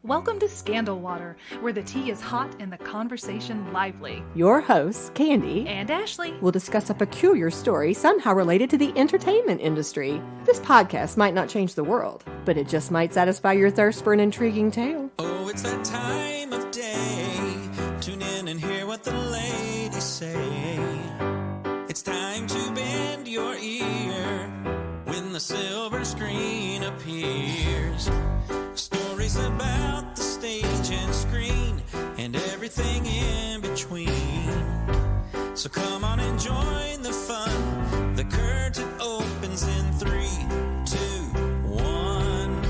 Welcome to Scandal Water, where the tea is hot and the conversation lively. Your hosts, Candy And Ashley, will discuss a peculiar story somehow related to the entertainment industry. This podcast might not change the world, but it just might satisfy your thirst for an intriguing tale. Oh, it's that time of day. Tune in and hear what the ladies say. It's time to bend your ear when the silver screen appears. Stories about the stage and screen and everything in between. So come on and join the fun. The curtain opens in 3, 2, 1.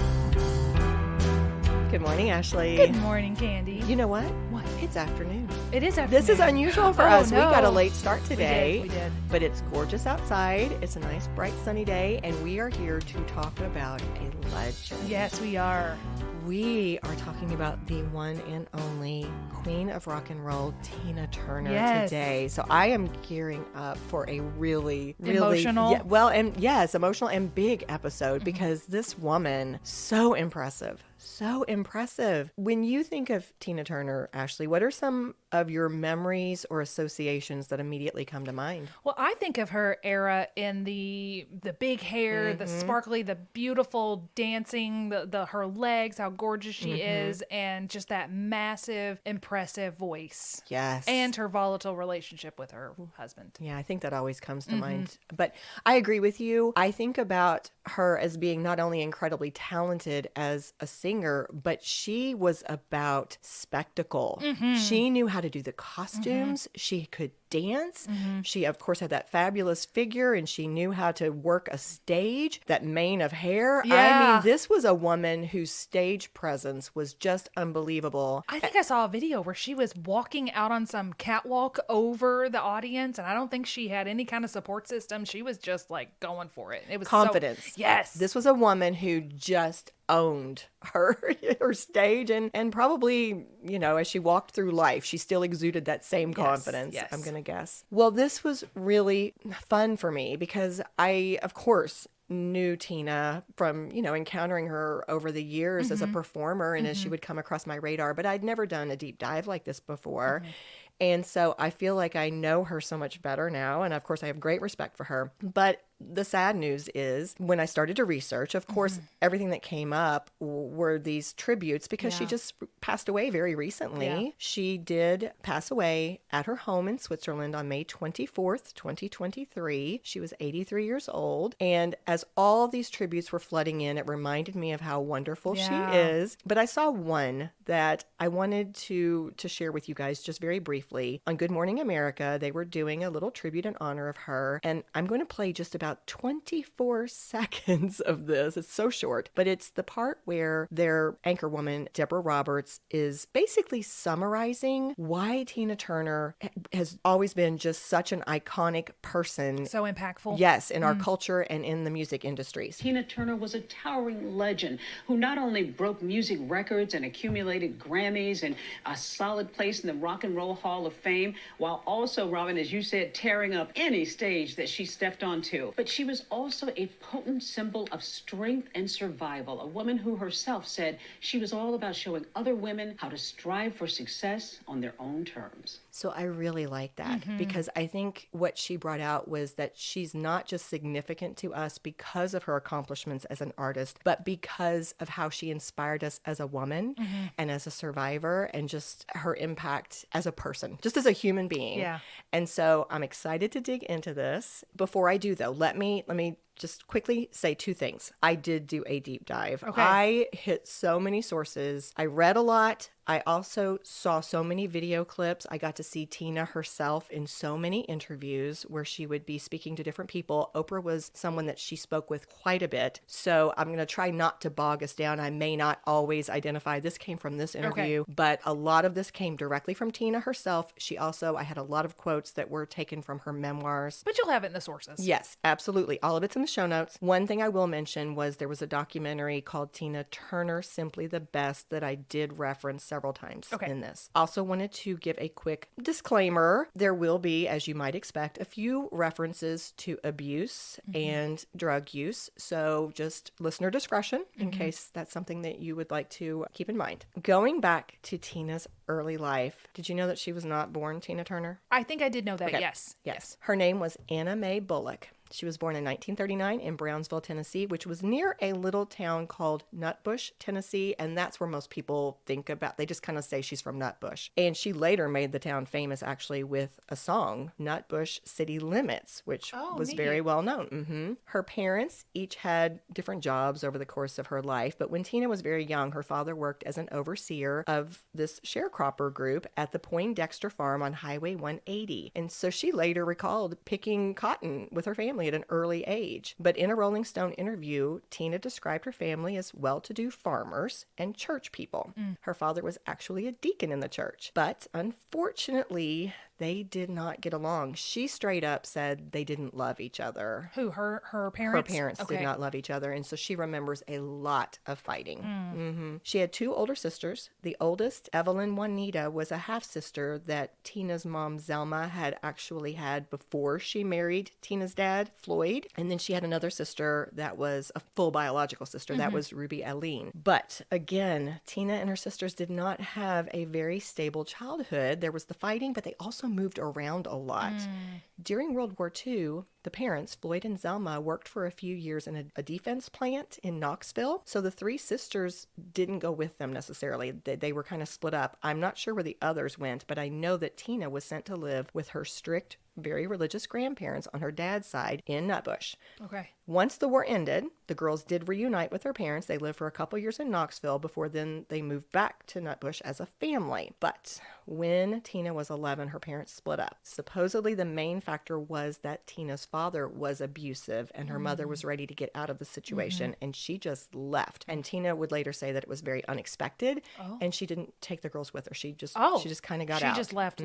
Good morning, Ashley. good morning, Candy. You know what? What? It's afternoon. It is afternoon. This is unusual for us. No. We got a late start today. We did. But it's gorgeous outside. It's a nice, bright, sunny day, and we are here to talk about a legend. Yes, we are. We are talking about the one and only Queen of Rock and Roll, Tina Turner, Yes. today. So I am gearing up for a really Emotional? emotional and big episode because this woman, so impressive. So impressive. When you think of Tina Turner, Ashley, what are some of your memories or associations that immediately come to mind? Well, I think of her era in the big hair, the sparkly, the beautiful dancing, the her legs, how gorgeous she is, and just that massive, impressive voice. Yes. And her volatile relationship with her husband. Yeah, I think that always comes to mind. But I agree with you. I think about her as being not only incredibly talented as a singer, but she was about spectacle. She knew how to do the costumes. She could dance. She, of course, had that fabulous figure, and she knew how to work a stage, that mane of hair. Yeah. I mean, this was a woman whose stage presence was just unbelievable. I think I saw a video where she was walking out on some catwalk over the audience, and I don't think she had any kind of support system. She was just like going for it. It was Confidence. Yes. This was a woman who just owned her stage and probably, you know, as she walked through life, she still exuded that same confidence, yes. I'm going to guess. Well, this was really fun for me because I, of course, knew Tina from, you know, encountering her over the years as a performer and as she would come across my radar, but I'd never done a deep dive like this before. And so I feel like I know her so much better now. And of course, I have great respect for her. But the sad news is when I started to research, of course, everything that came up were these tributes because she just passed away very recently. Yeah. She did pass away at her home in Switzerland on May 24th, 2023. She was 83 years old. And as all these tributes were flooding in, it reminded me of how wonderful she is. But I saw one that I wanted to share with you guys just very briefly. On Good Morning America, they were doing a little tribute in honor of her. And I'm going to play just about 24 seconds of this. It's so short, but it's the part where their anchor woman, Deborah Roberts, is basically summarizing why Tina Turner has always been just such an iconic person. So impactful. Yes, in our culture and in the music industries. Tina Turner was a towering legend who not only broke music records and accumulated Grammys and a solid place in the Rock and Roll Hall of Fame, while also, Robin, as you said, tearing up any stage that she stepped onto. But she was also a potent symbol of strength and survival, a woman who herself said she was all about showing other women how to strive for success on their own terms. So I really like that because I think what she brought out was that she's not just significant to us because of her accomplishments as an artist, but because of how she inspired us as a woman and as a survivor and just her impact as a person, just as a human being. Yeah. And so I'm excited to dig into this. Before I do, though, let me just quickly say two things. I did do a deep dive. Okay. I hit so many sources. I read a lot. I also saw so many video clips. I got to see Tina herself in so many interviews where she would be speaking to different people. Oprah was someone that she spoke with quite a bit. So I'm going to try not to bog us down. I may not always identify this came from this interview, but a lot of this came directly from Tina herself. I had a lot of quotes that were taken from her memoirs. But you'll have it in the sources. Yes, absolutely. All of it's in in the show notes. One thing I will mention was there was a documentary called Tina Turner, Simply the Best, that I did reference several times in this. Also wanted to give a quick disclaimer. There will be, as you might expect, a few references to abuse and drug use. So just listener discretion in case that's something that you would like to keep in mind. Going back to Tina's early life, did you know that she was not born Tina Turner? I think I did know that, Okay. Yes. Her name was Anna Mae Bullock. She was born in 1939 in Brownsville, Tennessee, which was near a little town called Nutbush, Tennessee. And that's where most people think about. They just kind of say she's from Nutbush. And she later made the town famous, actually, with a song, Nutbush City Limits, which was neat. very well known. Her parents each had different jobs over the course of her life. But when Tina was very young, her father worked as an overseer of this sharecropper group at the Poindexter farm on Highway 180. And so she later recalled picking cotton with her family at an early age. But in a Rolling Stone interview, Tina described her family as well-to-do farmers and church people. Her father was actually a deacon in the church. But unfortunately, they did not get along. She straight up said they didn't love each other. Who, her parents? Her parents did not love each other. And so she remembers a lot of fighting. She had two older sisters. The oldest, Evelyn Juanita, was a half-sister that Tina's mom, Zelma, had actually had before she married Tina's dad, Floyd. And then she had another sister that was a full biological sister. That was Ruby Eileen. But again, Tina and her sisters did not have a very stable childhood. There was the fighting, but they also moved around a lot. During World War II, the parents, Floyd and Zelma, worked for a few years in a defense plant in Knoxville. So the three sisters didn't go with them necessarily. They were kind of split up. I'm not sure where the others went, but I know that Tina was sent to live with her strict, very religious grandparents on her dad's side in Nutbush. Okay. Once the war ended, the girls did reunite with their parents. They lived for a couple years in Knoxville before then they moved back to Nutbush as a family. But when Tina was 11, her parents split up. Supposedly the main factor was that Tina's father was abusive and her mother was ready to get out of the situation and she just left. And Tina would later say that it was very unexpected and she didn't take the girls with her. She just kind of got out. She just left.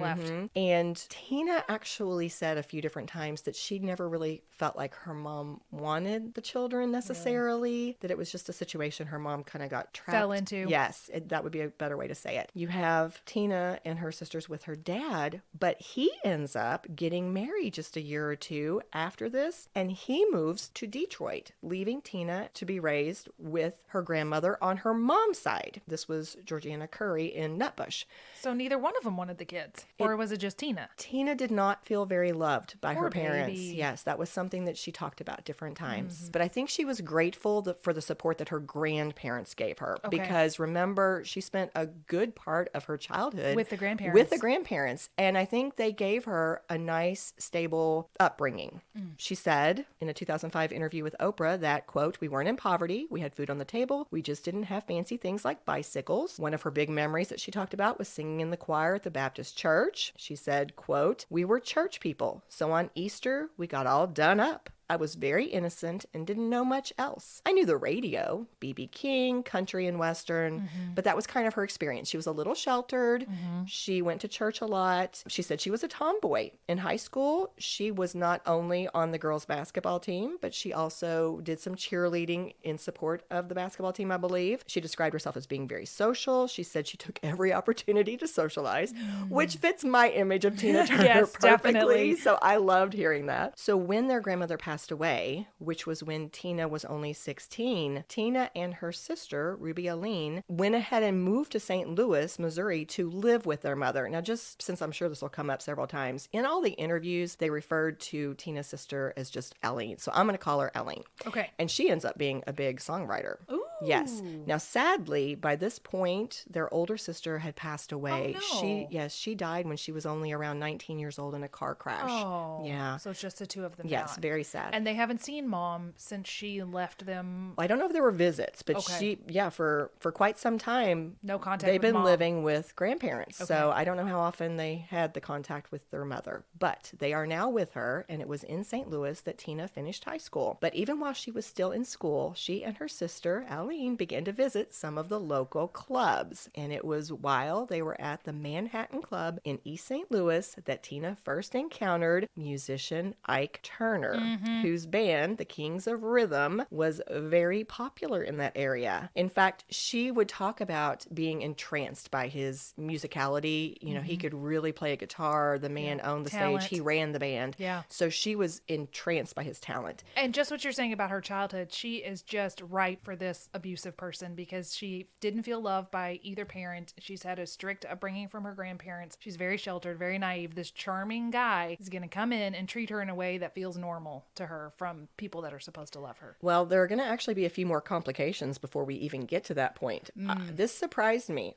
And Tina actually said a few different times that she never really felt like her mom wanted the children necessarily, that it was just a situation her mom kind of got trapped. Fell into. Yes, that would be a better way to say it. You have Tina and her sisters with her dad, but he ends up getting married just a year or two after this, and he moves to Detroit, leaving Tina to be raised with her grandmother on her mom's side. This was Georgiana Curry in Nutbush. So neither one of them wanted the kids? Or was it just Tina? Tina did not feel very loved by Poor her parents. baby. Yes, that was something that she talked about different times. But I think she was grateful for the support that her grandparents gave her. Okay. Because remember, she spent a good part of her childhood With the grandparents. With the grandparents. And I think they gave her a nice, stable upbringing. She said in a 2005 interview with Oprah that, quote, "We weren't in poverty. We had food on the table. We just didn't have fancy things like bicycles." One of her big memories that she talked about was singing in the choir at the Baptist church. She said, quote, "We were church people. So on Easter, we got all done up. I was very innocent and didn't know much else. I knew the radio, B.B. King, country and western, but that was kind of her experience. She was a little sheltered. She went to church a lot. She said she was a tomboy. In high school, she was not only on the girls' basketball team, but she also did some cheerleading in support of the basketball team, I believe. She described herself as being very social. She said she took every opportunity to socialize, which fits my image of Tina Turner Yes, perfectly. definitely. So I loved hearing that. So when their grandmother passed away, which was when Tina was only 16, Tina and her sister, Ruby Eileen, went ahead and moved to St. Louis, Missouri to live with their mother. Now, just since I'm sure this will come up several times, in all the interviews, they referred to Tina's sister as just Eileen. So I'm going to call her Eileen. Okay. And she ends up being a big songwriter. Ooh. Yes. Now, sadly, by this point, their older sister had passed away. Oh, no. She died when she was only around 19 years old in a car crash. Oh. Yeah. So it's just the two of them Yes, now. very sad. And they haven't seen Mom since she left them. I don't know if there were visits, but Okay. for quite some time, No contact they've with been Mom. living with grandparents. So Okay. I don't know how often they had the contact with their mother, but they are now with her. And it was in St. Louis that Tina finished high school. But even while she was still in school, she and her sister, Colleen began to visit some of the local clubs. And it was while they were at the Manhattan Club in East St. Louis that Tina first encountered musician Ike Turner, whose band, the Kings of Rhythm, was very popular in that area. In fact, she would talk about being entranced by his musicality. You know, he could really play a guitar. The man owned the Talent. stage. He ran the band. Yeah. So she was entranced by his talent. And just what you're saying about her childhood, she is just ripe for this abusive person because she didn't feel loved by either parent. She's had a strict upbringing from her grandparents. She's very sheltered, very naive. This charming guy is going to come in and treat her in a way that feels normal to her from people that are supposed to love her. Well, there are going to actually be a few more complications before we even get to that point. This surprised me.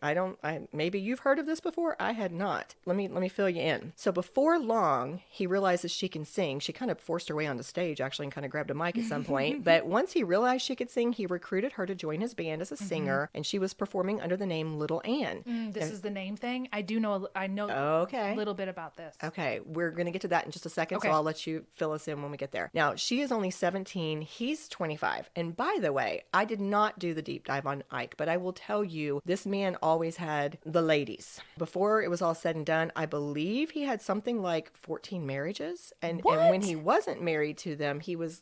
Maybe you've heard of this before. I had not. Let me fill you in. So before long, he realizes she can sing. She kind of forced her way onto stage, actually, and kind of grabbed a mic at some point. But once he realized she could sing, he recruited her to join his band as a singer, and she was performing under the name Little Ann. This is the name thing. I know Okay. a little bit about this. Okay, we're going to get to that in just a second, so I'll let you fill us in when we get there. Now, she is only 17. He's 25. And by the way, I did not do the deep dive on Ike, but I will tell you, this man always had the ladies. Before it was all said and done, I believe he had something like 14 marriages. And when he wasn't married to them, he was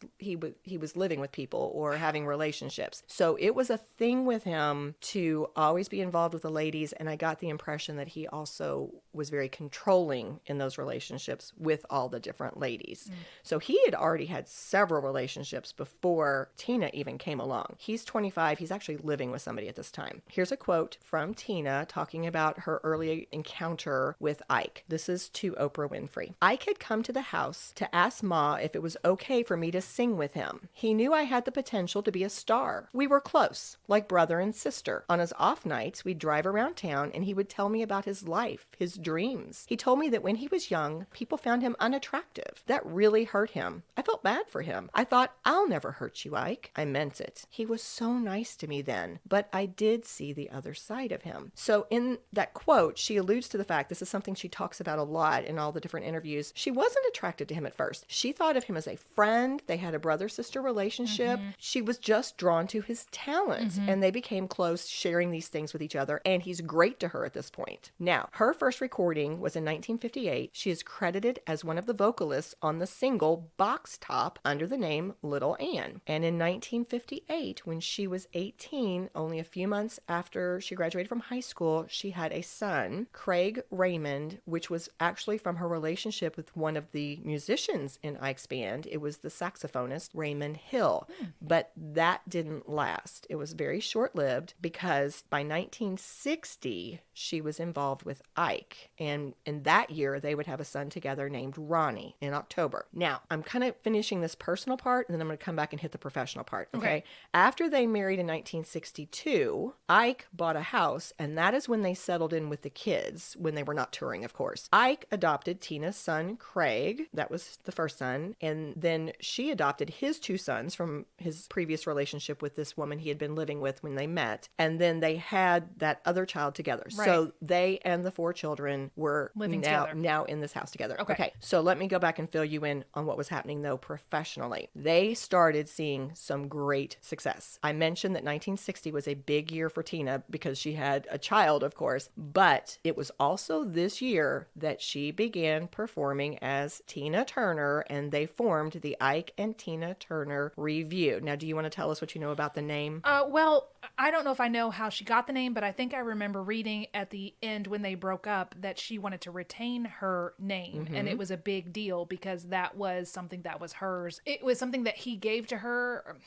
living with people or having relationships. So it was a thing with him to always be involved with the ladies. And I got the impression that he also was very controlling in those relationships with all the different ladies. So he had already had several relationships before Tina even came along. He's 25. He's actually living with somebody at this time. Here's a quote from Tina talking about her early encounter with Ike. This is to Oprah Winfrey. Ike had come to the house to ask Ma if it was okay for me to sing with him. He knew I had the potential to be a star. We were close, like brother and sister. On his off nights, we'd drive around town and he would tell me about his life, his dreams. He told me that when he was young, people found him unattractive. That really hurt him. I felt bad for him. I thought, I'll never hurt you, Ike. I meant it. He was so nice to me then, but I did see the other side of him. So in that quote, she alludes to the fact, this is something she talks about a lot in all the different interviews, she wasn't attracted to him at first. She thought of him as a friend. They had a brother-sister relationship. She was just drawn to his talent, and they became close, sharing these things with each other, and he's great to her at this point. Now, her first recording was in 1958. She is credited as one of the vocalists on the single Box Top under the name Little Ann. And in 1958, when she was 18, only a few months after she graduated from high school, she had a son, Craig Raymond, which was actually from her relationship with one of the musicians in Ike's band. It was the saxophonist, Raymond Hill. But that didn't last. It was very short-lived because by 1960, she was involved with Ike. And in that year, they would have a son together named Ronnie in October. Now, I'm kind of finishing this personal part, and then I'm going to come back and hit the professional part. Okay. After they married in 1962, Ike bought a house, and that is when they settled in with the kids, when they were not touring, of course. Ike adopted Tina's son, Craig. That was the first son. And then she adopted his two sons from his previous relationship with this woman he had been living with when they met. And then they had that other child together. Right. So they and the four children were living together. Now in this house together. Okay. So let me go back and fill you in on what was happening, though, professionally. They started seeing some great success. I mentioned that 1960 was a big year for Tina because she had a child, of course, but it was also this year that she began performing as Tina Turner, and they formed the Ike and Tina Turner Revue. Now, do you want to tell us what you know about the name? Well, I don't know if I know how she got the name, but I think I remember reading at the end when they broke up that she wanted to retain her name. And it was a big deal because that was something that was hers. It was something that he gave to her.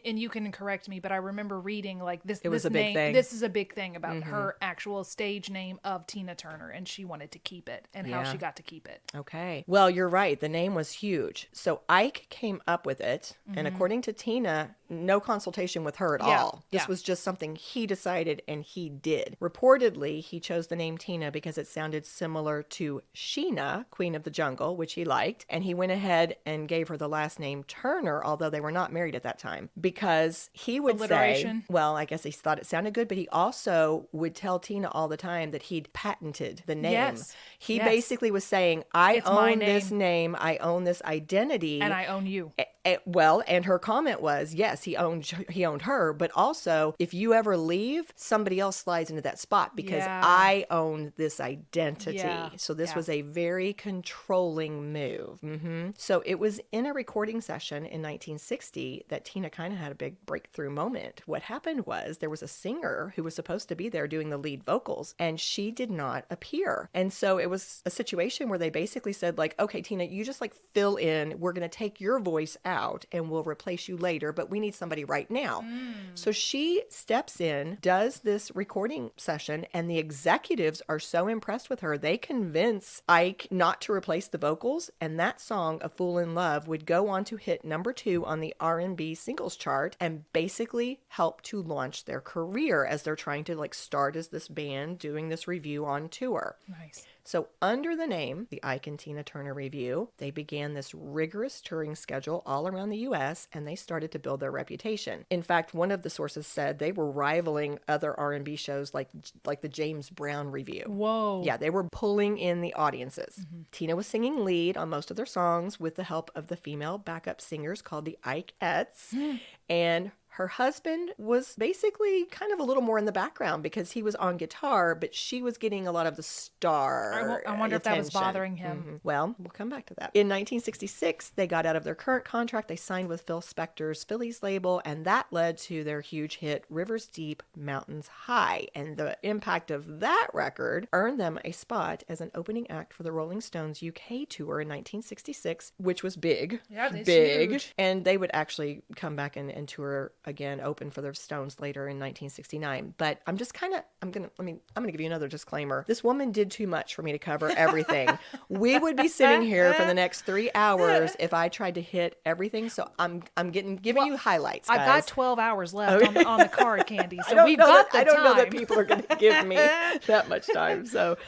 And you can correct me, but I remember reading like this. It was this a big name, thing. This is a big thing about her actual stage name of Tina Turner, and she wanted to keep it, and how she got to keep it. Okay. Well, you're right. The name was huge. So Ike came up with it, and according to Tina, no consultation with her at all. This was just something he decided, and he did. Reportedly, he chose the name Tina because it sounded similar to Sheena, Queen of the Jungle, which he liked, and he went ahead and gave her the last name Turner, although they were not married at that time, because he would say, well, I guess he thought it sounded good, but he also would tell Tina all the time that he'd patented the name. Yes. He basically was saying, I own this name, I own this identity. And I own you. And her comment was, yes, he owned her, but also if you ever leave, somebody else slides into that spot because I own this identity. Yeah. So this was a very controlling move. So it was in a recording session in 1960 that Tina kind of had a big breakthrough moment. What happened was there was a singer who was supposed to be there doing the lead vocals, and she did not appear. And so it was a situation where they basically said, like, okay, Tina, you just like fill in. We're going to take your voice out and we'll replace you later, but we need somebody right now. So she steps in, does this recording session, and the executives are so impressed with her, they convince Ike not to replace the vocals, and that song, A Fool in Love, would go on to hit number 2 on the R&B singles chart and basically help to launch their career as they're trying to like start as this band doing this review on tour. Nice. So under the name, the Ike and Tina Turner Review, they began this rigorous touring schedule all around the U.S., and they started to build their reputation. In fact, one of the sources said they were rivaling other R&B shows like the James Brown Review. Whoa. Yeah, they were pulling in the audiences. Tina was singing lead on most of their songs with the help of the female backup singers called the Ikeettes, and her husband was basically kind of a little more in the background because he was on guitar, but she was getting a lot of the star I wonder if that was attention. bothering him. Well, we'll come back to that. In 1966, they got out of their current contract. They signed with Phil Spector's Phillies label, and that led to their huge hit, Rivers Deep, Mountains High. And the impact of that record earned them a spot as an opening act for the Rolling Stones UK tour in 1966, which was big. Yeah, it's big. huge. And they would actually come back and tour again, open for the Stones later in 1969. But I'm just kind of, I'm going to give you another disclaimer. This woman did too much for me to cover everything. We would be sitting here for the next 3 hours if I tried to hit everything. So I'm giving you highlights, guys. I've got 12 hours left on the card, Candy. So I we've got the I don't know that time. people are going to give me that much time. So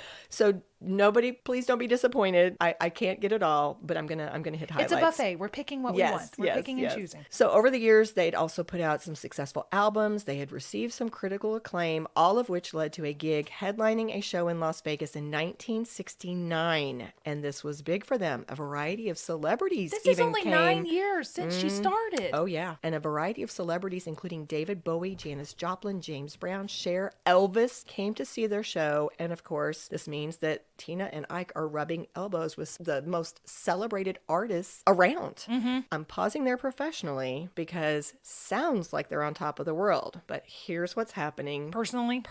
nobody, please don't be disappointed. I can't get it all, but I'm gonna hit highlights. It's a buffet. We're picking what we want. We're picking and choosing. So over the years, they'd also put out some successful albums. They had received some critical acclaim, all of which led to a gig headlining a show in Las Vegas in 1969. And this was big for them. A variety of celebrities This even is only came. 9 years since she started. Oh, yeah. And a variety of celebrities, including David Bowie, Janis Joplin, James Brown, Cher, Elvis, came to see their show. And of course, this means that Tina and Ike are rubbing elbows with the most celebrated artists around. I'm pausing there professionally because sounds like they're on top of the world. But here's what's happening Personally?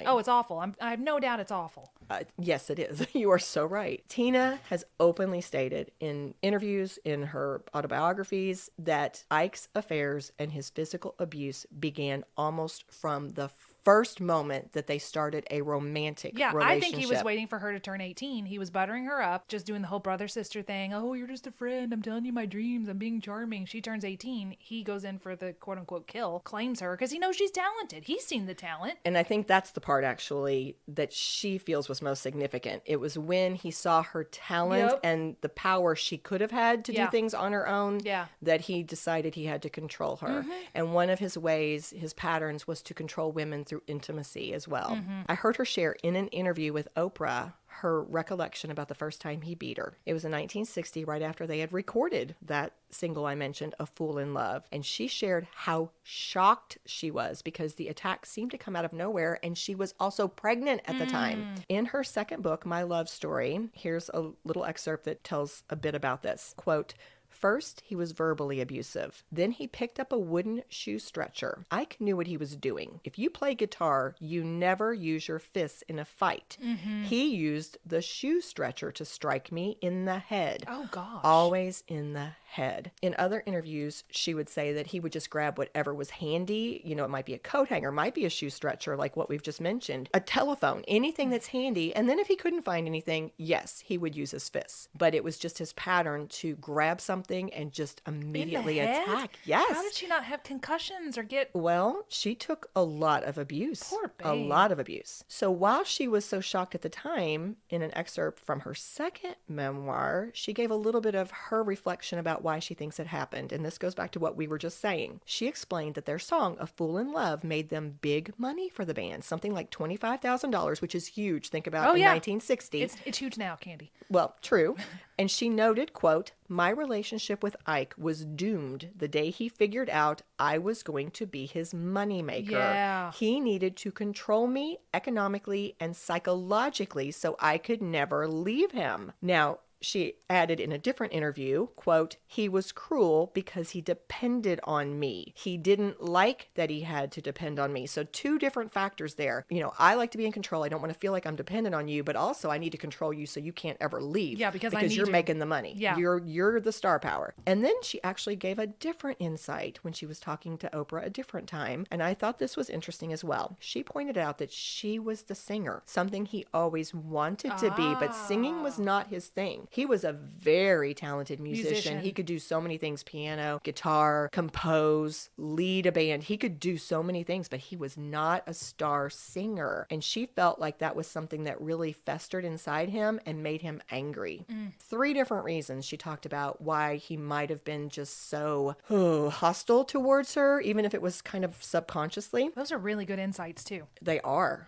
Oh, It's awful. I have no doubt it's awful. yes, it is. You are so right. Tina has openly stated in interviews, in her autobiographies, that Ike's affairs and his physical abuse began almost from the first moment that they started a romantic relationship. I think he was waiting for her to turn 18. He was buttering her up, just doing the whole brother-sister thing. Oh, you're just a friend. I'm telling you my dreams. I'm being charming. She turns 18. He goes in for the quote-unquote kill, claims her, because he knows she's talented. He's seen the talent. And I think that's the part, actually, that she feels was most significant. It was when he saw her talent and the power she could have had to do things on her own that he decided he had to control her. And one of his ways, his patterns, was to control women through intimacy as well. I heard her share in an interview with Oprah her recollection about the first time he beat her. It was in 1960, right after they had recorded that single I mentioned, A Fool in Love. And she shared how shocked she was because the attack seemed to come out of nowhere, and she was also pregnant at the time. In her second book, My Love Story, here's a little excerpt that tells a bit about this. Quote, "First, he was verbally abusive. Then he picked up a wooden shoe stretcher. Ike knew what he was doing. If you play guitar, you never use your fists in a fight. He used the shoe stretcher to strike me in the head. Oh, gosh. Always in the head." In other interviews, she would say that he would just grab whatever was handy. You know, it might be a coat hanger, might be a shoe stretcher, like what we've just mentioned, a telephone, anything that's handy. And then if he couldn't find anything, yes, he would use his fists. But it was just his pattern to grab something and just immediately In the head? attack. Yes. How did she not have concussions or get... Well, she took a lot of abuse. Poor A babe. lot of abuse. So while she was so shocked at the time, in an excerpt from her second memoir, she gave a little bit of her reflection about about why she thinks it happened. And this goes back to what we were just saying. She explained that their song, A Fool in Love, made them big money for the band, something like $25,000, which is huge. Think about in 1960. It's huge now, Candy. Well, true. And she noted, quote, "My relationship with Ike was doomed the day he figured out I was going to be his moneymaker. Yeah. He needed to control me economically and psychologically so I could never leave him." Now, she added in a different interview, quote, "He was cruel because he depended on me. He didn't like that he had to depend on me." So two different factors there. You know, I like to be in control. I don't want to feel like I'm dependent on you, but also I need to control you so you can't ever leave. Yeah, because I need you're you. making the money. Yeah. You're the star power. And then she actually gave a different insight when she was talking to Oprah a different time. And I thought this was interesting as well. She pointed out that she was the singer, something he always wanted to be, but singing was not his thing. He was a very talented musician. He could do so many things: piano, guitar, compose, lead a band. He could do so many things, but he was not a star singer. And she felt like that was something that really festered inside him and made him angry. 3 different reasons she talked about why he might have been just so hostile towards her, even if it was kind of subconsciously. Those are really good insights, too. They are.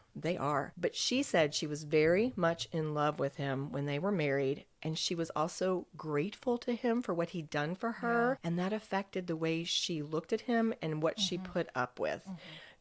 But she said she was very much in love with him when they were married. And she was also grateful to him for what he'd done for her. Yeah. And that affected the way she looked at him and what she put up with.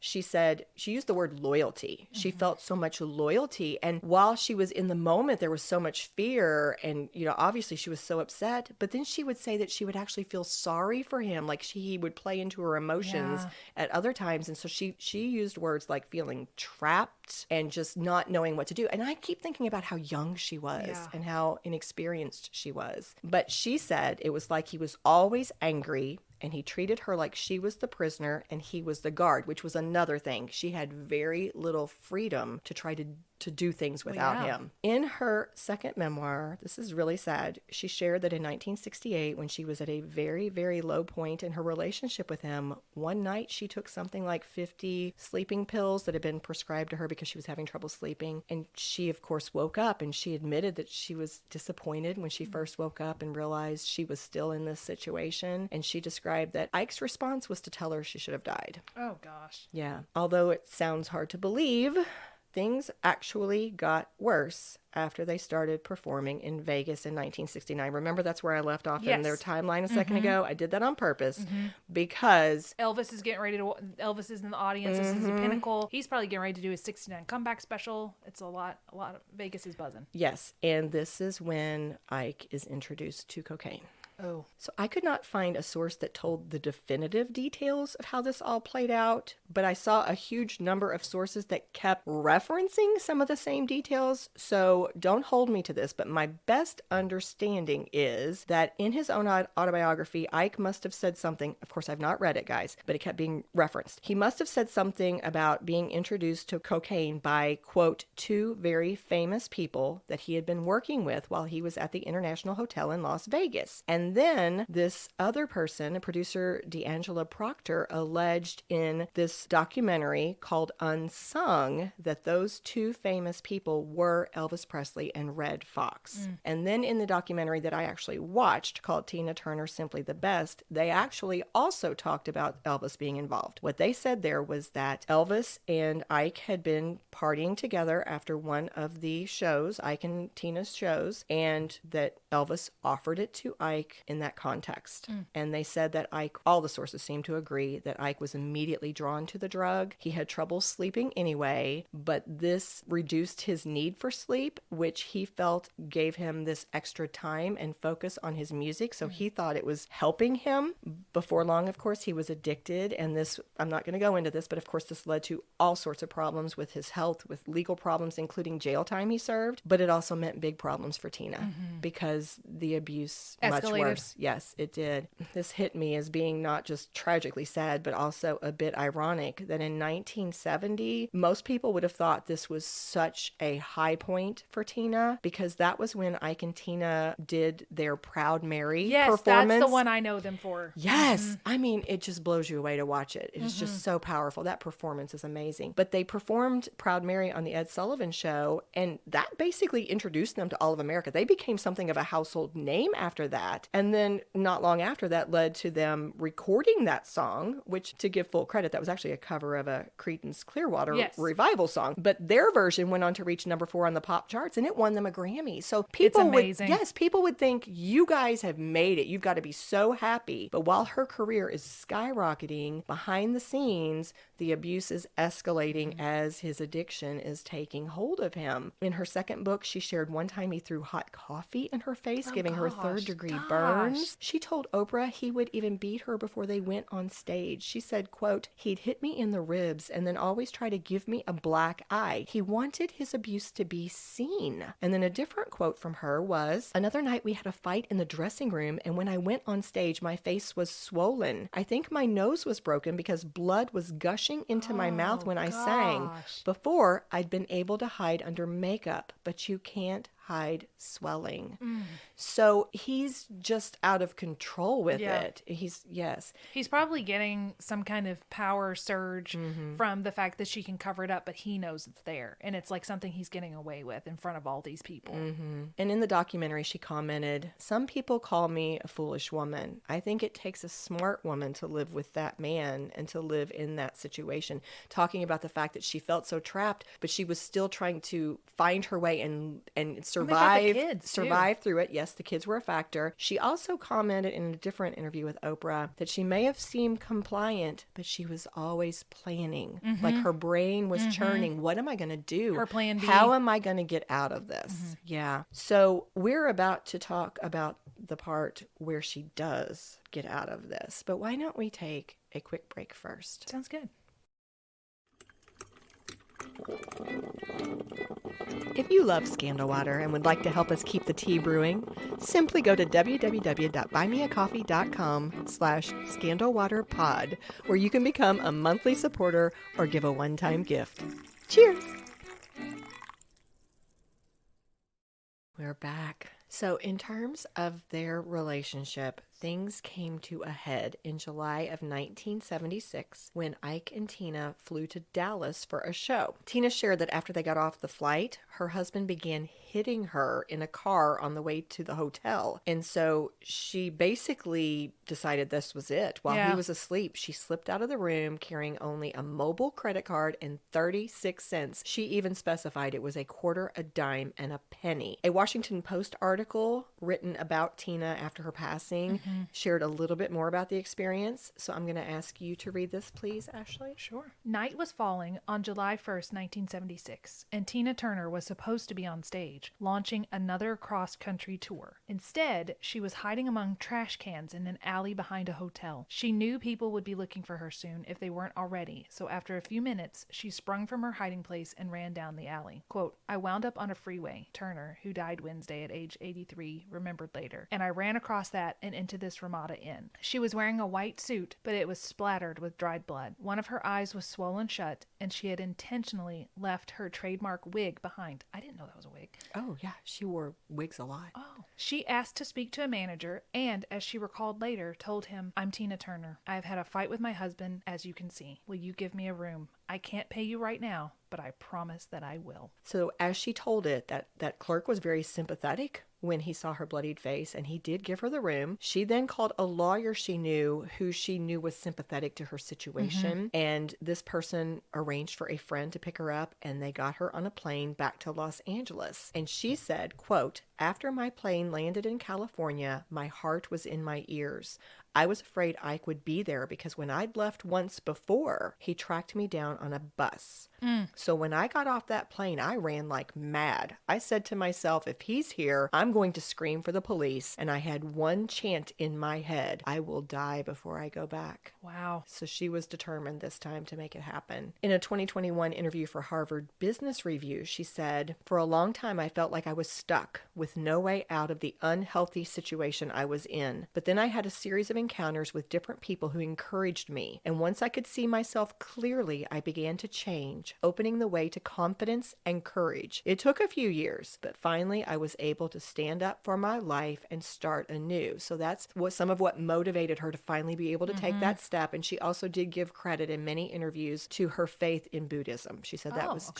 She said, she used the word loyalty. She felt so much loyalty. And while she was in the moment, there was so much fear. And, you know, obviously she was so upset. But then she would say that she would actually feel sorry for him. Like he would play into her emotions at other times. And so she used words like feeling trapped and just not knowing what to do. And I keep thinking about how young she was and how inexperienced she was. But she said it was like he was always angry, and he treated her like she was the prisoner and he was the guard, which was another thing. She had very little freedom to try to do things without him. In her second memoir, this is really sad, she shared that in 1968, when she was at a very, very low point in her relationship with him, one night she took something like 50 sleeping pills that had been prescribed to her because she was having trouble sleeping. And she, of course, woke up, and she admitted that she was disappointed when she first woke up and realized she was still in this situation. And she described that Ike's response was to tell her she should have died. Oh, gosh. Yeah. Although it sounds hard to believe, things actually got worse after they started performing in Vegas in 1969. Remember, that's where I left off in their timeline a second ago? I did that on purpose because Elvis is getting ready to... Elvis is in the audience. This is the pinnacle. He's probably getting ready to do his 69 comeback special. It's a lot of... Vegas is buzzing. Yes, and this is when Ike is introduced to cocaine. Oh. So I could not find a source that told the definitive details of how this all played out, but I saw a huge number of sources that kept referencing some of the same details. So don't hold me to this, but my best understanding is that in his own autobiography, Ike must have said something. Of course, I've not read it, guys, but it kept being referenced. He must have said something about being introduced to cocaine by, quote, 2 very famous people that he had been working with while he was at the International Hotel in Las Vegas. And then this other person, producer D'Angela Proctor, alleged in this documentary called Unsung that those 2 famous people were Elvis Presley and Red Fox. And then in the documentary that I actually watched called Tina Turner Simply the Best, they actually also talked about Elvis being involved. What they said there was that Elvis and Ike had been partying together after one of the shows, Ike and Tina's shows, and that Elvis offered it to Ike in that context. And they said that Ike, all the sources seem to agree that Ike was immediately drawn to the drug. He had trouble sleeping anyway, but this reduced his need for sleep, which he felt gave him this extra time and focus on his music. So he thought it was helping him. Before long, of course, he was addicted. And this, I'm not going to go into this, but of course, this led to all sorts of problems with his health, with legal problems, including jail time he served. But it also meant big problems for Tina because the abuse much worse. Yes, it did. This hit me as being not just tragically sad, but also a bit ironic that in 1970, most people would have thought this was such a high point for Tina because that was when Ike and Tina did their Proud Mary performance. Yes, that's the one I know them for. Yes. I mean, it just blows you away to watch it. It's just so powerful. That performance is amazing. But they performed Proud Mary on the Ed Sullivan Show, and that basically introduced them to all of America. They became something of a household name after that. And then not long after that led to them recording that song, which, to give full credit, that was actually a cover of a Creedence Clearwater Revival song. But their version went on to reach number 4 on the pop charts, and it won them a Grammy. So people people would think, you guys have made it. You've got to be so happy. But while her career is skyrocketing, behind the scenes, the abuse is escalating as his addiction is taking hold of him. In her second book, she shared one time he threw hot coffee in her face, giving her third-degree burns. She told Oprah he would even beat her before they went on stage. She said, quote, he'd hit me in the ribs and then always try to give me a black eye. He wanted his abuse to be seen. And then a different quote from her was, another night we had a fight in the dressing room, and when I went on stage, my face was swollen. I think my nose was broken because blood was gushing into my mouth when I sang. Before, I'd been able to hide under makeup, but you can't hide swelling. So he's just out of control with it. He's probably getting some kind of power surge from the fact that she can cover it up, but he knows it's there, and it's like something he's getting away with in front of all these people. And in the documentary, she commented, some people call me a foolish woman. I think it takes a smart woman to live with that man and to live in that situation, talking about the fact that she felt so trapped, but she was still trying to find her way and survive through it. Yes, the kids were a factor. She also commented in a different interview with Oprah that she may have seemed compliant, but she was always planning. Like her brain was churning. What am I going to do? Her plan B. How am I going to get out of this? Yeah. So we're about to talk about the part where she does get out of this. But why don't we take a quick break first? Sounds good. If you love Scandal Water and would like to help us keep the tea brewing, simply go to www.buymeacoffee.com/scandalwaterpod, where you can become a monthly supporter or give a one-time gift. Cheers! We're back. So in terms of their relationship, things came to a head in July of 1976 when Ike and Tina flew to Dallas for a show. Tina shared that after they got off the flight, her husband began hitting her in a car on the way to the hotel. And so she basically decided this was it. While he was asleep, she slipped out of the room carrying only a mobile credit card and 36 cents. She even specified it was a quarter, a dime, and a penny. A Washington Post article written about Tina after her passing shared a little bit more about the experience. So I'm going to ask you to read this, please, Ashley. Sure. Night was falling on July 1st, 1976, and Tina Turner was supposed to be on stage, launching another cross-country tour. Instead, she was hiding among trash cans in an alley behind a hotel. She knew people would be looking for her soon if they weren't already, so after a few minutes, she sprung from her hiding place and ran down the alley. Quote, I wound up on a freeway, Turner, who died Wednesday at age 83, remembered later, and I ran across that and into this Ramada Inn. She was wearing a white suit, but it was splattered with dried blood. One of her eyes was swollen shut, and she had intentionally left her trademark wig behind. I didn't know that was a wig. Oh, yeah. She wore wigs a lot. Oh. She asked to speak to a manager and, as she recalled later, told him, I'm Tina Turner. I have had a fight with my husband, as you can see. Will you give me a room? I can't pay you right now, but I promise that I will. So as she told it, that clerk was very sympathetic when he saw her bloodied face, and he did give her the room. She then called a lawyer who she knew was sympathetic to her situation, and this person arranged for a friend to pick her up, and they got her on a plane back to Los Angeles. And she said, quote, after my plane landed in California, my heart was in my ears. I was afraid Ike would be there because when I'd left once before, he tracked me down on a bus. So when I got off that plane, I ran like mad. I said to myself, if he's here, I'm going to scream for the police. And I had one chant in my head, I will die before I go back. Wow. So she was determined this time to make it happen. In a 2021 interview for Harvard Business Review, she said, for a long time, I felt like I was stuck with no way out of the unhealthy situation I was in. But then I had a series of encounters with different people who encouraged me. And once I could see myself clearly, I began to change, opening the way to confidence and courage. It took a few years, but finally I was able to stand up for my life and start anew. So that's some of what motivated her to finally be able to take that step. And she also did give credit in many interviews to her faith in Buddhism. She said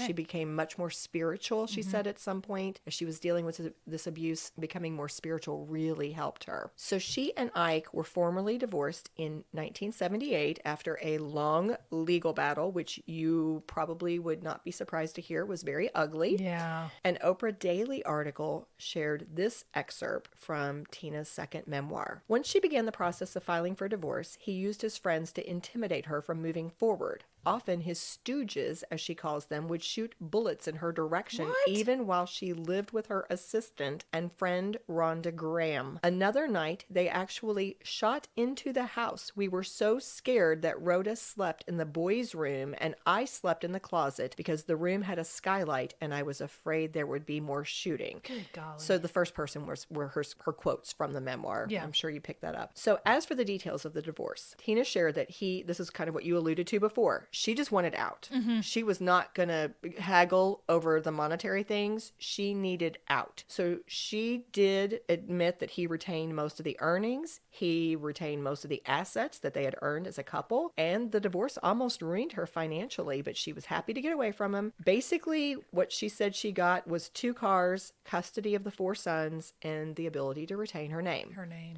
she became much more spiritual, she said at some point, as she was dealing with this abuse. Becoming more spiritual really helped her. So she and Ike were formally divorced in 1978 after a long legal battle, which you probably would not be surprised to hear was very ugly. Yeah. An Oprah Daily article shared this excerpt from Tina's second memoir. Once she began the process of filing for divorce, he used his friends to intimidate her from moving forward. Often his stooges, as she calls them, would shoot bullets in her direction, even while she lived with her assistant and friend Rhonda Graham. Another night, they actually shot into the house. We were so scared that Rhoda slept in the boys' room and I slept in the closet because the room had a skylight and I was afraid there would be more shooting. Good golly. So the first person were her quotes from the memoir. Yeah. I'm sure you picked that up. So as for the details of the divorce, Tina shared that this is kind of what you alluded to before. She just wanted out. She was not going to haggle over the monetary things. She needed out. So she did admit that he retained most of the earnings. He retained most of the assets that they had earned as a couple. And the divorce almost ruined her financially, but she was happy to get away from him. Basically, what she said she got was 2 cars, custody of the 4 sons, and the ability to retain her name.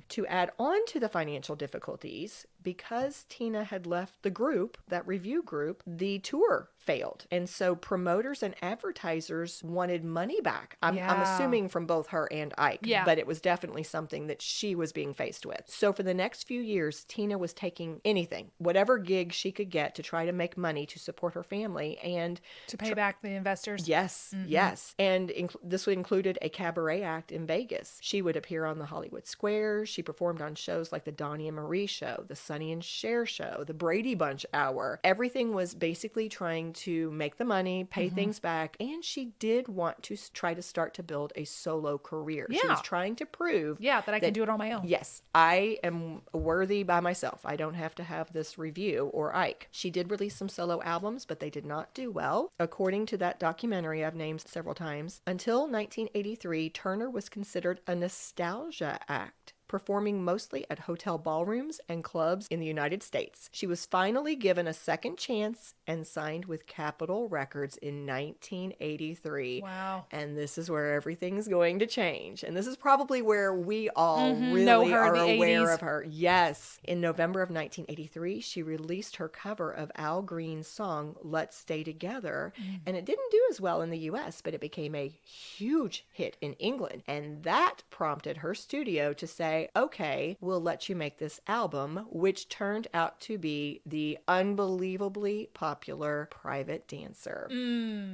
To add on to the financial difficulties, because Tina had left the group, that review group, the tour failed. And so promoters and advertisers wanted money back. I'm assuming from both her and Ike, but it was definitely something that she was being faced with. So for the next few years, Tina was taking anything, whatever gig she could get to try to make money to support her family and to pay back the investors. Yes, yes. And this included a cabaret act in Vegas. She would appear on the Hollywood Squares. She performed on shows like the Donnie and Marie Show, the Sonny and Cher Show, the Brady Bunch Hour. Everything was basically trying to make the money, pay things back, and she did want to try to start to build a solo career. She was trying to prove that I can do it on my own. Yes, I am worthy by myself. I don't have to have this review or Ike. She did release some solo albums, but they did not do well. According to that documentary I've named several times, until 1983, Turner was considered a nostalgia act, performing mostly at hotel ballrooms and clubs in the United States. She was finally given a second chance and signed with Capitol Records in 1983. Wow. And this is where everything's going to change. And this is probably where we all really know her, are the aware 80s. of her. Yes. In November of 1983, she released her cover of Al Green's song, Let's Stay Together. And it didn't do as well in the US, but it became a huge hit in England. And that prompted her studio to say, okay, we'll let you make this album, which turned out to be the unbelievably popular Private Dancer.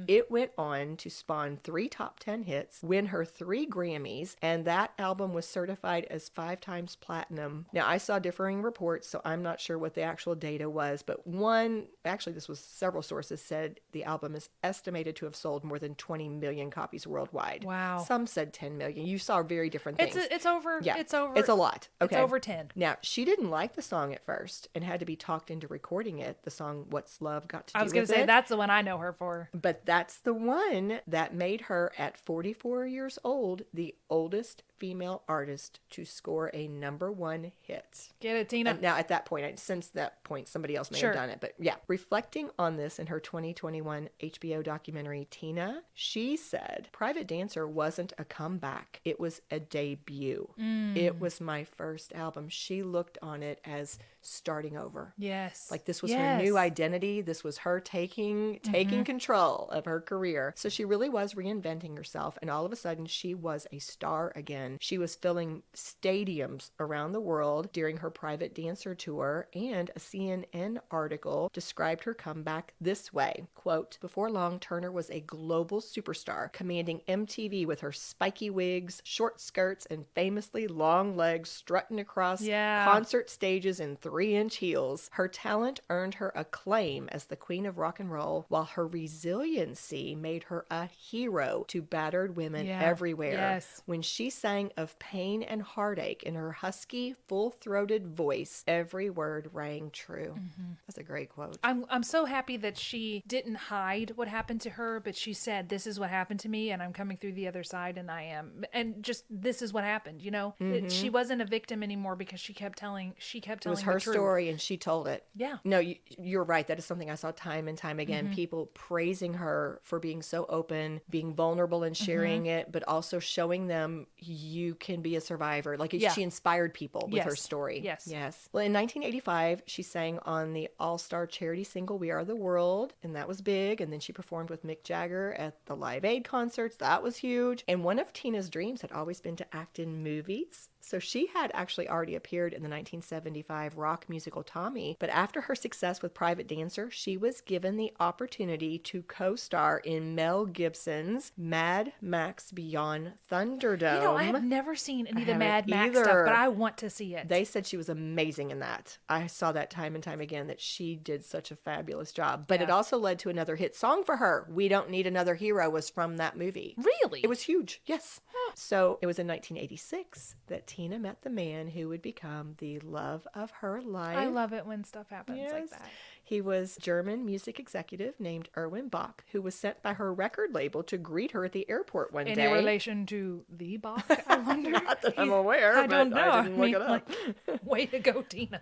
It went on to spawn 3 top 10 hits, win her 3 Grammys, and that album was certified as 5 times platinum. Now, I saw differing reports, so I'm not sure what the actual data was, but this was several sources said the album is estimated to have sold more than 20 million copies worldwide. Wow. Some said 10 million. You saw very different things. It's over. Yeah. It's over. It's a lot. Okay. It's over 10. Now, she didn't like the song at first and had to be talked into recording it. The song What's Love Got to Do With It. I was going to say, that's the one I know her for. But that's the one that made her, at 44 years old, the oldest female artist to score a #1 hit. Get it, Tina. Now, at that point, since that point, somebody else may have done it. But yeah, reflecting on this in her 2021 HBO documentary, Tina, she said, Private Dancer wasn't a comeback. It was a debut. It was my first album. She looked on it as starting over. Yes. Like this was her new identity. This was her taking control of her career. So she really was reinventing herself. And all of a sudden, she was a star again. She was filling stadiums around the world during her Private Dancer tour, and a CNN article described her comeback this way. Quote, before long, Turner was a global superstar, commanding MTV with her spiky wigs, short skirts, and famously long legs, strutting across concert stages in 3 3-inch heels. Her talent earned her acclaim as the queen of rock and roll, while her resiliency made her a hero to battered women everywhere. Yes. When she sang of pain and heartache in her husky, full-throated voice, every word rang true. That's a great quote. I'm so happy that she didn't hide what happened to her, but she said, "This is what happened to me, and I'm coming through the other side, and I am." And just this is what happened. You know, she wasn't a victim anymore because she kept telling. It was her story, and she told it. Yeah. No, you're right. That is something I saw time and time again. People praising her for being so open, being vulnerable and sharing it, but also showing them you can be a survivor. Like she inspired people with her story. Yes. Well, in 1985, she sang on the all-star charity single "We Are the World," and that was big. And then she performed with Mick Jagger at the Live Aid concerts. That was huge. And one of Tina's dreams had always been to act in movies. So she had actually already appeared in the 1975 rock musical Tommy, but after her success with Private Dancer, she was given the opportunity to co-star in Mel Gibson's Mad Max Beyond Thunderdome. You know, I have never seen any of the Mad Max stuff, but I want to see it. They said she was amazing in that. I saw that time and time again, that she did such a fabulous job. But it also led to another hit song for her. "We Don't Need Another Hero" was from that movie. Really? It was huge. Yes. So it was in 1986 that Tina met the man who would become the love of her life. I love it when stuff happens like that. He was German music executive named Erwin Bach, who was sent by her record label to greet her at the airport one day. Any relation to the Bach, I wonder? Not that I'm aware, I don't know. I didn't look it up. Like, way to go, Tina.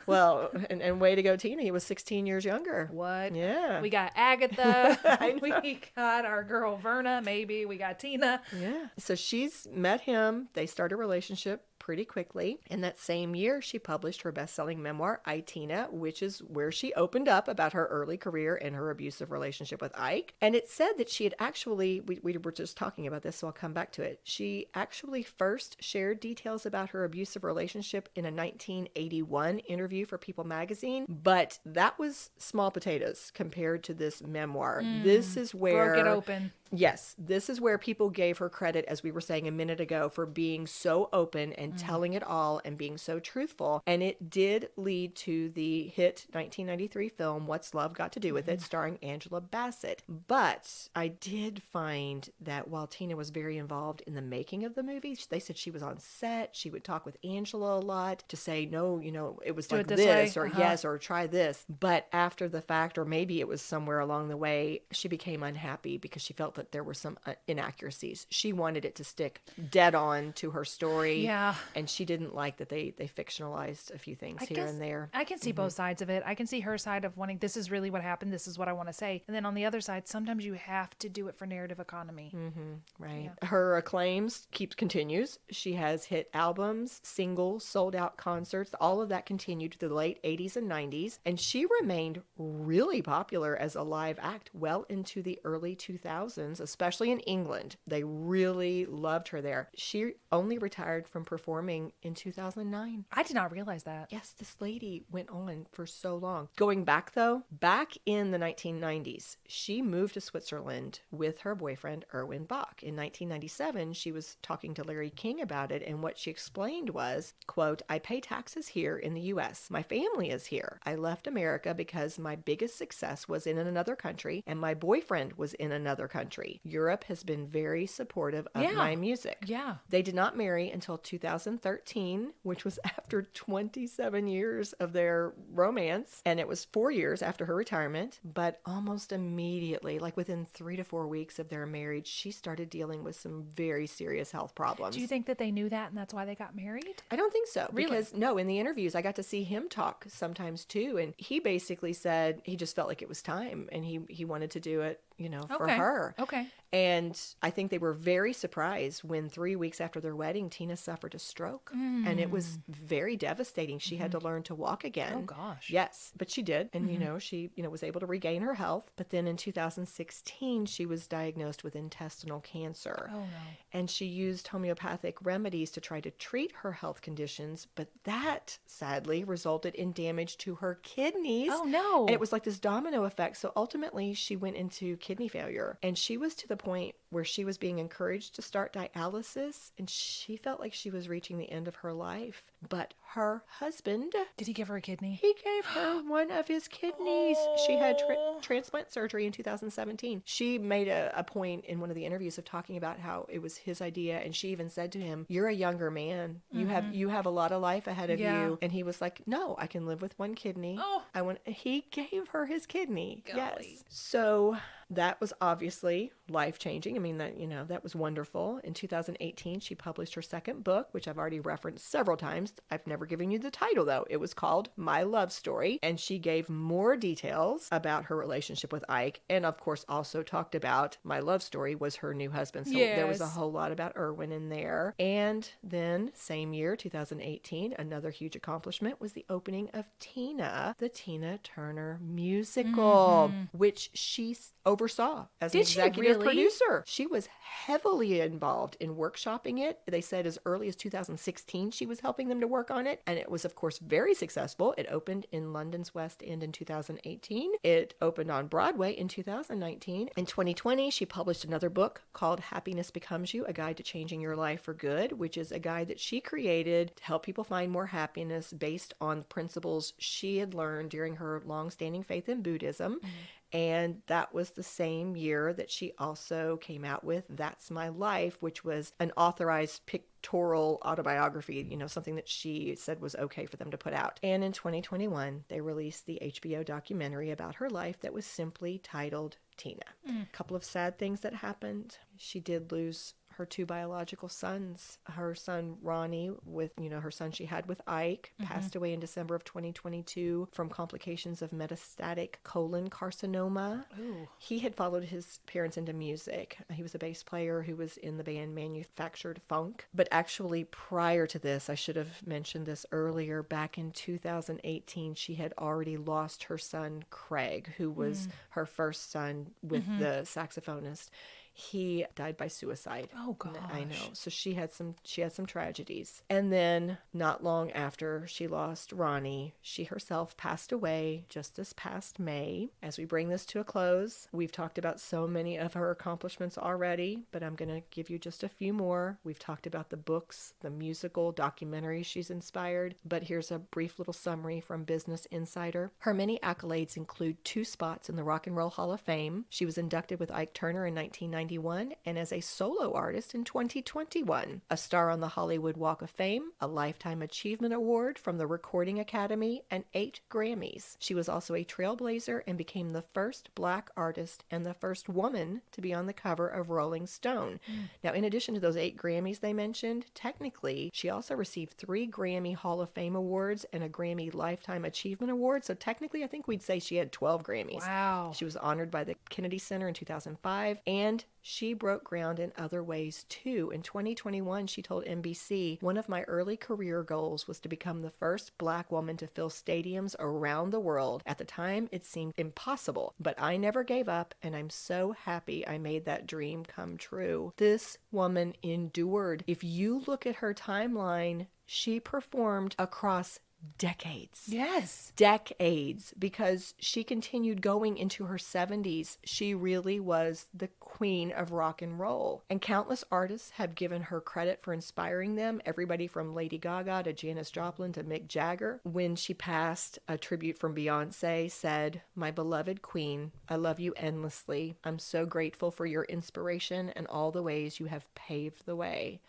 Well, and way to go, Tina. He was 16 years younger. What? Yeah. We got Agatha. We got our girl Verna, maybe. We got Tina. Yeah. So she's met him. They start a relationship pretty quickly. In that same year, she published her best-selling memoir, I, Tina, which is where she opened up about her early career and her abusive relationship with Ike. And it said that she had actually, we were just talking about this, so I'll come back to it. She actually first shared details about her abusive relationship in a 1981 interview for People magazine, but that was small potatoes compared to this memoir. This is where... Broke it open. Yes, this is where people gave her credit, as we were saying a minute ago, for being so open and telling it all and being so truthful. And it did lead to the hit 1993 film, What's Love Got to Do with It, starring Angela Bassett. But I did find that while Tina was very involved in the making of the movie, they said she was on set. She would talk with Angela a lot to say, no, you know, it was like this, or yes, or try this. But after the fact, or maybe it was somewhere along the way, she became unhappy because she felt that there were some inaccuracies. She wanted it to stick dead on to her story. Yeah. And she didn't like that they fictionalized a few things here and there. I can see both sides of it. I can see her side of wanting, this is really what happened. This is what I want to say. And then on the other side, sometimes you have to do it for narrative economy. Right. Yeah. Her acclaims continues. She has hit albums, singles, sold out concerts. All of that continued through the late 80s and 90s. And she remained really popular as a live act well into the early 2000s, especially in England. They really loved her there. She only retired from performing in 2009. I did not realize that. Yes, this lady went on for so long. Going back though, back in the 1990s, she moved to Switzerland with her boyfriend, Erwin Bach. In 1997, she was talking to Larry King about it, and what she explained was, quote, "I pay taxes here in the U.S. My family is here. I left America because my biggest success was in another country, and my boyfriend was in another country. Europe has been very supportive of my music." Yeah. They did not marry until 2013, which was after 27 years of their romance. And it was 4 years after her retirement. But almost immediately, like within 3 to 4 weeks of their marriage, she started dealing with some very serious health problems. Do you think that they knew that and that's why they got married? I don't think so. Really? Because, no, in the interviews, I got to see him talk sometimes too. And he basically said he just felt like it was time and he wanted to do it, you know, for her. Okay. And I think they were very surprised when 3 weeks after their wedding, Tina suffered a stroke. And it was very devastating. She had to learn to walk again. Oh, gosh. Yes, but she did. And, you know, she, was able to regain her health. But then in 2016, she was diagnosed with intestinal cancer. Oh, no. And she used homeopathic remedies to try to treat her health conditions. But that, sadly, resulted in damage to her kidneys. Oh, no. And it was like this domino effect. So ultimately, she went into kidney failure. And she was to the point where she was being encouraged to start dialysis, and she felt like she was reaching the end of her life. But her husband... Did he give her a kidney? He gave her one of his kidneys. She had transplant surgery in 2017. She made a point in one of the interviews of talking about how it was his idea, and she even said to him, "You're a younger man. You have a lot of life ahead of you." And he was like, "No, I can live with one kidney." He gave her his kidney. Golly. Yes. So that was obviously life-changing. I mean, that was wonderful. In 2018, she published her second book, which I've already referenced several times. I've never given you the title, though. It was called My Love Story, and she gave more details about her relationship with Ike, and of course also talked about my love story was her new husband. So there was a whole lot about Irwin in there. And then, same year, 2018, another huge accomplishment was the opening of Tina, the Tina Turner musical, which she oversaw as an executive producer. She was heavily involved in workshopping it. They said as early as 2016 she was helping them to work on it, and it was of course very successful. It opened in London's West End in 2018. It opened on Broadway in 2019. In 2020 she published another book called Happiness Becomes You, A Guide to Changing Your Life for Good, which is a guide that she created to help people find more happiness based on principles she had learned during her long-standing faith in Buddhism. And that was the same year that she also came out with That's My Life, which was an authorized pictorial autobiography, something that she said was okay for them to put out. And in 2021, they released the HBO documentary about her life that was simply titled Tina. A couple of sad things that happened. She did lose her two biological sons. Her son Ronnie, with her son she had with Ike, passed away in December of 2022 from complications of metastatic colon carcinoma. Ooh. He had followed his parents into music. He was a bass player who was in the band Manufactured Funk. But actually prior to this, I should have mentioned this earlier, back in 2018 she had already lost her son Craig, who was her first son with the saxophonist. He died by suicide. Oh gosh. I know. So she had some tragedies. And then not long after she lost Ronnie, she herself passed away just this past May. As we bring this to a close, we've talked about so many of her accomplishments already, but I'm going to give you just a few more. We've talked about the books, the musical, documentaries she's inspired, but here's a brief little summary from Business Insider. Her many accolades include 2 spots in the Rock and Roll Hall of Fame. She was inducted with Ike Turner in 1991 and as a solo artist in 2021. A star on the Hollywood Walk of Fame, a Lifetime Achievement Award from the Recording Academy, and 8 Grammys. She was also a trailblazer and became the first Black artist and the first woman to be on the cover of Rolling Stone. Now, in addition to those 8 Grammys they mentioned, technically, she also received 3 Grammy Hall of Fame awards and a Grammy Lifetime Achievement Award. So technically, I think we'd say she had 12 Grammys. Wow. She was honored by the Kennedy Center in 2005, and she broke ground in other ways too. In 2021, she told NBC, "One of my early career goals was to become the first Black woman to fill stadiums around the world. At the time, it seemed impossible, but I never gave up, and I'm so happy I made that dream come true." This woman endured. If you look at her timeline, she performed across decades. Yes. Decades, because she continued going into her 70s. She really was the queen of rock and roll. And countless artists have given her credit for inspiring them. Everybody from Lady Gaga to Janis Joplin to Mick Jagger. When she passed, a tribute from Beyonce said, "My beloved queen, I love you endlessly. I'm so grateful for your inspiration and all the ways you have paved the way."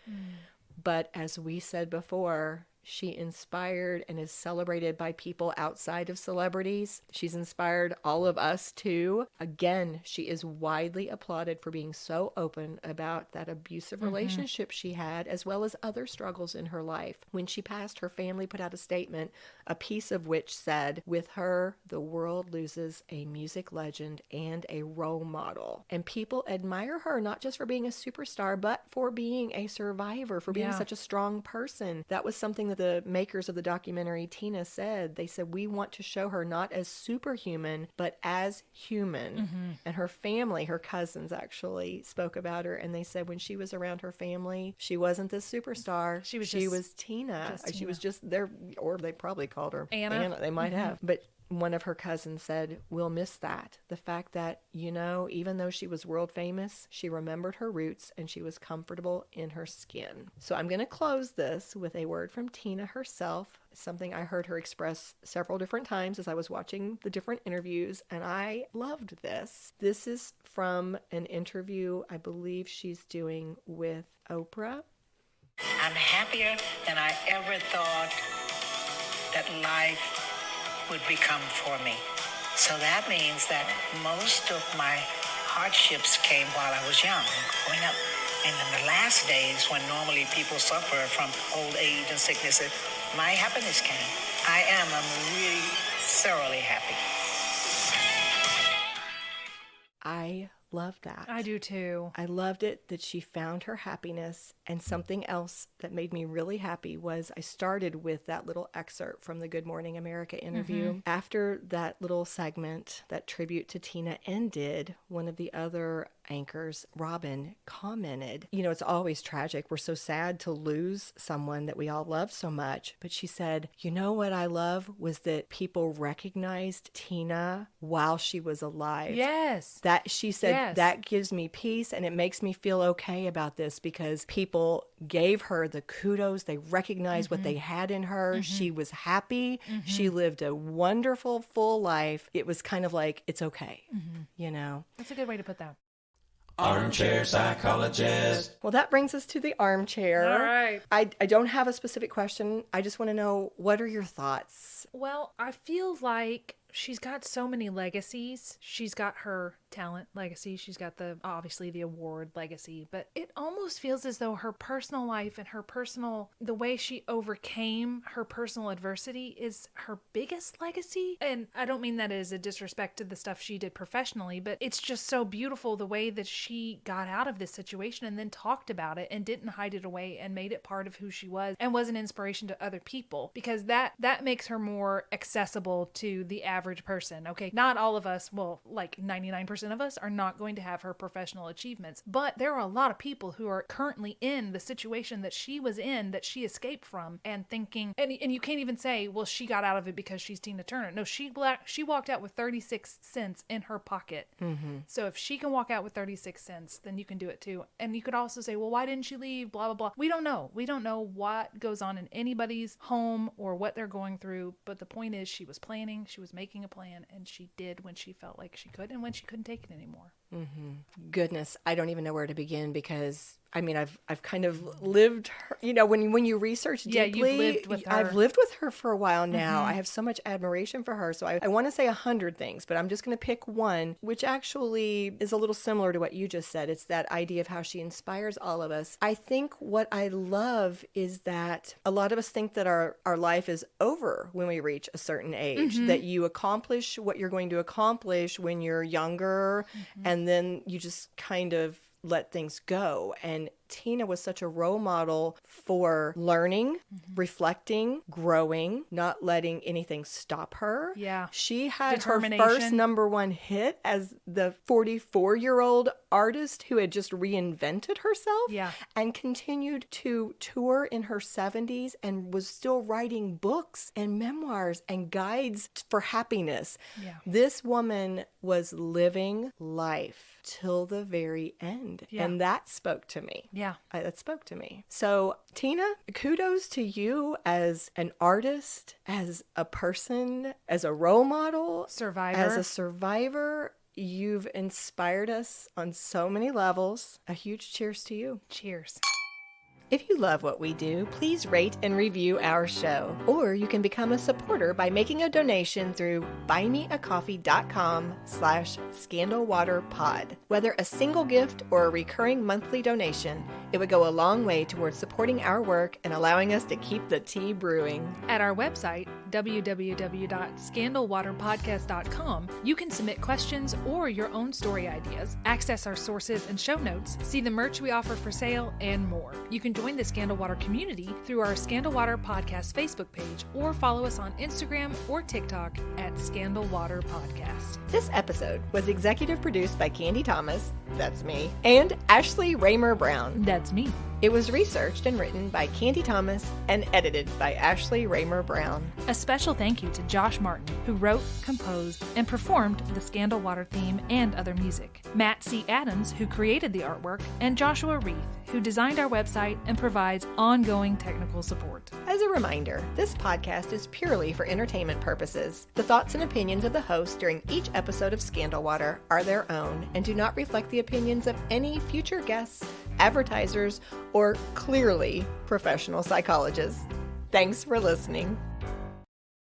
But as we said before, she inspired and is celebrated by people outside of celebrities. She's inspired all of us too. Again, she is widely applauded for being so open about that abusive relationship she had, as well as other struggles in her life. When she passed, her family put out a statement, a piece of which said, "With her, the world loses a music legend and a role model." And people admire her not just for being a superstar, but for being a survivor, for being such a strong person. That was something that the makers of the documentary Tina said. They said, we want to show her not as superhuman, but as human. And her family, her cousins actually spoke about her, and they said when she was around her family, she wasn't this superstar. She was Tina. She was just there, or they probably called her Anna. They might have. But one of her cousins said, we'll miss that. The fact that, even though she was world famous, she remembered her roots and she was comfortable in her skin. So I'm going to close this with a word from Tina herself, something I heard her express several different times as I was watching the different interviews, and I loved this. This is from an interview I believe she's doing with Oprah. I'm happier than I ever thought that life would become for me. So that means that most of my hardships came while I was young, growing up. And in the last days, when normally people suffer from old age and sickness, my happiness came. I'm really thoroughly happy. I love that. I do too. I loved it that she found her happiness. And something else that made me really happy was I started with that little excerpt from the Good Morning America interview. After that little segment, that tribute to Tina ended, one of the other anchors, Robin, commented, it's always tragic. We're so sad to lose someone that we all love so much. But she said, what I love was that people recognized Tina while she was alive. Yes. That she said, that gives me peace and it makes me feel okay about this because people gave her the kudos. They recognized what they had in her. She was happy. She lived a wonderful, full life. It was kind of like, it's okay, That's a good way to put that. Armchair psychologist. Well, that brings us to the armchair. All right. I don't have a specific question. I just want to know, what are your thoughts? Well, I feel like she's got so many legacies. She's got her talent legacy. She's got obviously the award legacy, but it almost feels as though her personal life and the way she overcame her personal adversity is her biggest legacy. And I don't mean that as a disrespect to the stuff she did professionally, but it's just so beautiful the way that she got out of this situation and then talked about it and didn't hide it away and made it part of who she was and was an inspiration to other people, because that makes her more accessible to the average person. Okay, not all of us, well, like 99% of us are not going to have her professional achievements, but there are a lot of people who are currently in the situation that she was in, that she escaped from, and thinking, and you can't even say, well, she got out of it because she's Tina Turner. No, she walked out with 36 cents in her pocket. So if she can walk out with 36 cents, then you can do it too. And you could also say, well, why didn't she leave? Blah, blah, blah. We don't know. We don't know what goes on in anybody's home or what they're going through. But the point is, she was planning, she was making a plan, and she did when she felt like she could and when she couldn't take it anymore. Goodness, I don't even know where to begin, because I've kind of lived her, when you research deeply, you've lived with her. I've lived with her for a while now. I have so much admiration for her. So I want to say 100 things, but I'm just going to pick one, which actually is a little similar to what you just said. It's that idea of how she inspires all of us. I think what I love is that a lot of us think that our life is over when we reach a certain age, that you accomplish what you're going to accomplish when you're younger, and then you just kind of let things go. And Tina was such a role model for learning, reflecting, growing, not letting anything stop her. Yeah. She had her first #1 hit as the 44-year-old artist who had just reinvented herself and continued to tour in her 70s and was still writing books and memoirs and guides for happiness. Yeah. This woman was living life till the very end. Yeah. And that spoke to me. Yeah. That spoke to me. So, Tina, kudos to you as an artist, as a person, as a role model, as a survivor. You've inspired us on so many levels. A huge cheers to you. Cheers. If you love what we do, please rate and review our show. Or you can become a supporter by making a donation through buymeacoffee.com/scandalwaterpod. Whether a single gift or a recurring monthly donation, it would go a long way towards supporting our work and allowing us to keep the tea brewing. At our website, www.scandalwaterpodcast.com, you can submit questions or your own story ideas, access our sources and show notes, see the merch we offer for sale, and more. You can join the Scandal Water community through our Scandal Water Podcast Facebook page, or follow us on Instagram or TikTok at Scandal Water Podcast. This episode was executive produced by Candy Thomas, that's me, and Ashley Raymer Brown. That's me. It was researched and written by Candy Thomas and edited by Ashley Raymer Brown. A special thank you to Josh Martin, who wrote, composed, and performed the Scandal Water theme and other music. Matt C. Adams, who created the artwork, and Joshua Reith, who designed our website and provides ongoing technical support. As a reminder, this podcast is purely for entertainment purposes. The thoughts and opinions of the host during each episode of Scandal Water are their own and do not reflect the opinions of any future guests, advertisers, or clearly professional psychologists. Thanks for listening.